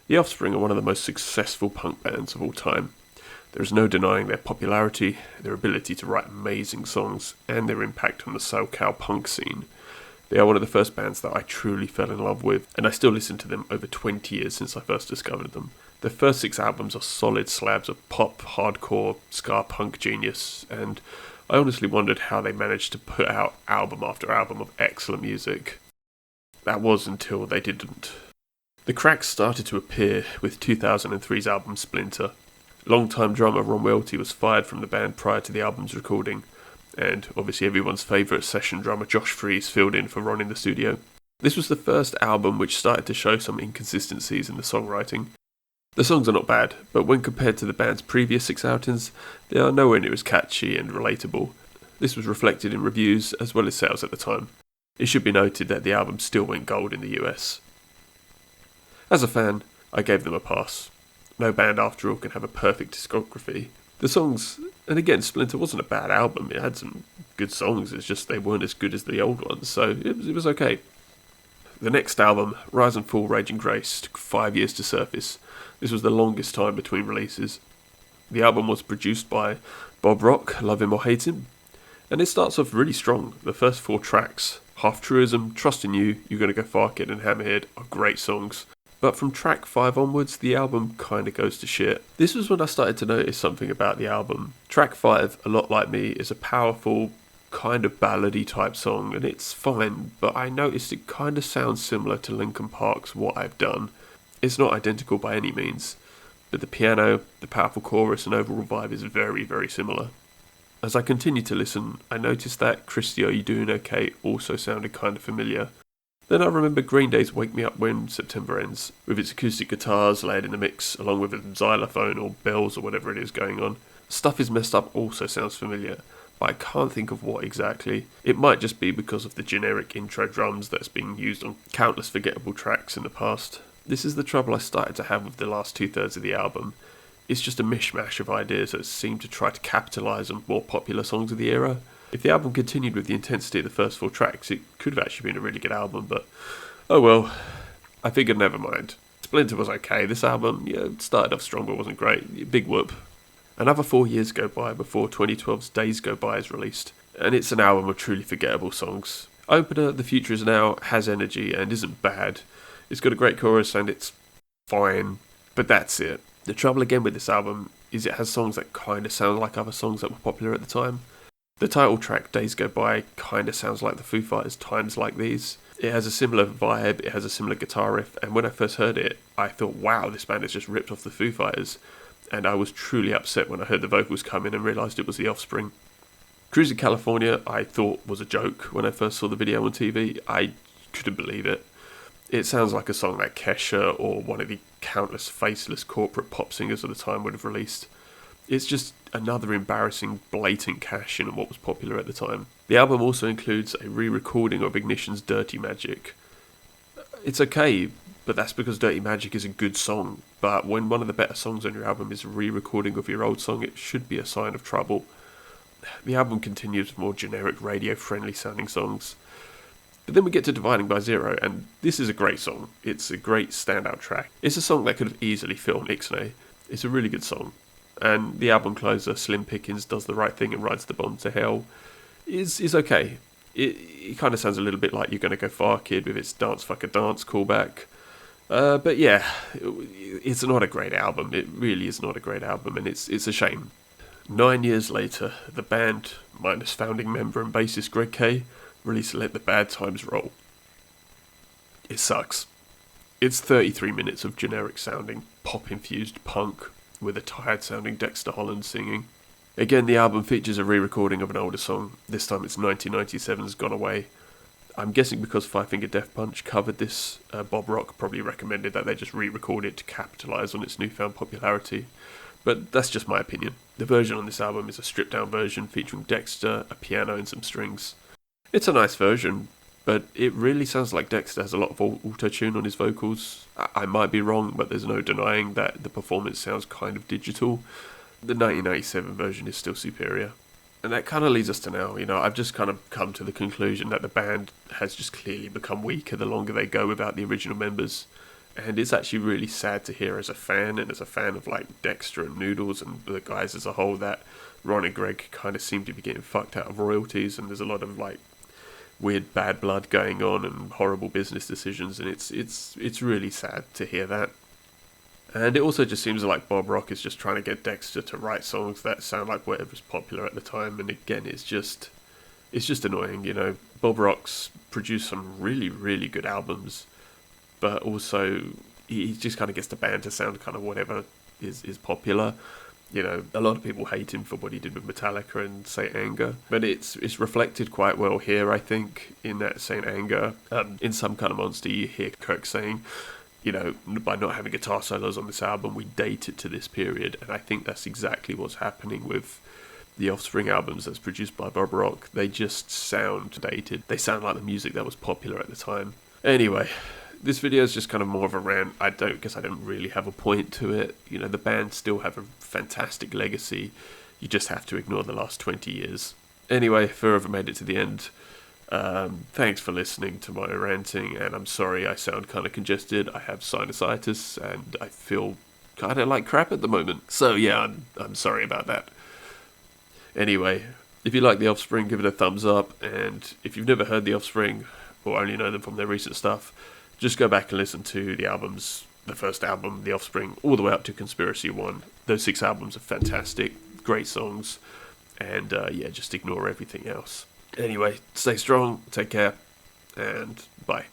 The Offspring are one of the most successful punk bands of all time. There is no denying their popularity, their ability to write amazing songs, and their impact on the SoCal punk scene. They are one of the first bands that I truly fell in love with, and I still listen to them over 20 years since I first discovered them. Their first 6 albums are solid slabs of pop, hardcore, ska punk genius, and I honestly wondered how they managed to put out album after album of excellent music. That was until they didn't. The cracks started to appear with 2003's album Splinter. Longtime drummer Ron Welty was fired from the band prior to the album's recording, and obviously everyone's favourite session drummer Josh Freese filled in for Ron in the studio. This was the first album which started to show some inconsistencies in the songwriting. The songs are not bad, but when compared to the band's previous 6 outings, they are nowhere near as catchy and relatable. This was reflected in reviews as well as sales at the time. It should be noted that the album still went gold in the US. As a fan, I gave them a pass. No band after all can have a perfect discography. The songs, and again, Splinter wasn't a bad album, it had some good songs, it's just they weren't as good as the old ones, so it was okay. The next album, Rise and Fall Raging Grace, took 5 years to surface. This was the longest time between releases. The album was produced by Bob Rock, Love Him or Hate Him, and it starts off really strong. The first 4 tracks, Half Truism, Trust in You, You're Gonna Go Far Kid and Hammerhead, are great songs. But from track 5 onwards, the album kinda goes to shit. This was when I started to notice something about the album. Track 5, A Lot Like Me, is a powerful, kind of ballady type song, and it's fine, but I noticed it kinda sounds similar to Linkin Park's What I've Done. It's not identical by any means, but the piano, the powerful chorus and overall vibe is very, very similar. As I continued to listen, I noticed that Christy Are You Doing Okay also sounded kinda familiar. Then I remember Green Day's Wake Me Up When September Ends, with its acoustic guitars layered in the mix, along with a xylophone or bells or whatever it is going on. Stuff Is Messed Up also sounds familiar, but I can't think of what exactly. It might just be because of the generic intro drums that's been used on countless forgettable tracks in the past. This is the trouble I started to have with the last 2/3 of the album. It's just a mishmash of ideas that seem to try to capitalise on more popular songs of the era. If the album continued with the intensity of the first 4 tracks, it could have actually been a really good album, but oh well, I figured never mind. Splinter was okay, this album, it started off strong but wasn't great, big whoop. Another 4 years go by before 2012's Days Go By is released, and it's an album of truly forgettable songs. Opener, The Future Is Now, has energy and isn't bad. It's got a great chorus and it's fine, but that's it. The trouble again with this album is it has songs that kinda sound like other songs that were popular at the time. The title track, Days Go By, kinda sounds like the Foo Fighters' Times Like These. It has a similar vibe, it has a similar guitar riff, and when I first heard it, I thought, wow, this band has just ripped off the Foo Fighters. And I was truly upset when I heard the vocals come in and realised it was the Offspring. Cruising California, I thought was a joke when I first saw the video on TV. I couldn't believe it. It sounds like a song that Kesha or one of the countless faceless corporate pop singers of the time would have released. It's just another embarrassing, blatant cash-in on what was popular at the time. The album also includes a re-recording of Ignition's Dirty Magic. It's okay, but that's because Dirty Magic is a good song. But when one of the better songs on your album is a re-recording of your old song, it should be a sign of trouble. The album continues with more generic, radio-friendly sounding songs. But then we get to Dividing by Zero, and this is a great song. It's a great standout track. It's a song that could have easily fit on Ixnay. It's a really good song. And the album closer, Slim Pickens Does the Right Thing and Rides the Bomb to Hell, is okay. It kind of sounds a little bit like You're Gonna Go Far Kid with its Dance Fuck a Dance callback. But yeah, it's not a great album. It really is not a great album, and it's a shame. 9 years later, the band, minus founding member and bassist Greg Kay, released Let the Bad Times Roll. It sucks. It's 33 minutes of generic sounding, pop-infused punk, with a tired sounding Dexter Holland singing. Again, the album features a re-recording of an older song. This time it's 1997's Gone Away. I'm guessing because Five Finger Death Punch covered this, Bob Rock probably recommended that they just re-record it to capitalise on its newfound popularity. But that's just my opinion. The version on this album is a stripped down version featuring Dexter, a piano and some strings. It's a nice version, but it really sounds like Dexter has a lot of auto-tune on his vocals. I might be wrong, but there's no denying that the performance sounds kind of digital. The 1997 version is still superior. And that kind of leads us to now. I've just kind of come to the conclusion that the band has just clearly become weaker the longer they go without the original members. And it's actually really sad to hear as a fan, and as a fan of like Dexter and Noodles and the guys as a whole, that Ron and Greg kind of seem to be getting fucked out of royalties, and there's a lot of like weird bad blood going on and horrible business decisions, and it's really sad to hear that. And it also just seems like Bob Rock is just trying to get Dexter to write songs that sound like whatever's popular at the time, and again, it's just annoying, you know. Bob Rock's produced some really, really good albums, but also he just kind of gets the band to sound kind of whatever is popular. You know, a lot of people hate him for what he did with Metallica and Saint Anger, but it's reflected quite well here, I think, in that Saint Anger. In Some Kind of Monster, you hear Kirk saying, you know, by not having guitar solos on this album, we date it to this period, and I think that's exactly what's happening with the Offspring albums that's produced by Bob Rock. They just sound dated. They sound like the music that was popular at the time. Anyway, this video is just kind of more of a rant. I don't really have a point to it. You know, the band still have a fantastic legacy. You just have to ignore the last 20 years. Anyway, if you ever made it to the end, thanks for listening to my ranting, and I'm sorry I sound kind of congested. I have sinusitis, and I feel kind of like crap at the moment. So yeah, I'm sorry about that. Anyway, if you like The Offspring, give it a thumbs up, and if you've never heard The Offspring, or only know them from their recent stuff, just go back and listen to the albums, the first album, The Offspring, all the way up to Conspiracy 1. Those 6 albums are fantastic, great songs, and yeah, just ignore everything else. Anyway, stay strong, take care, and bye.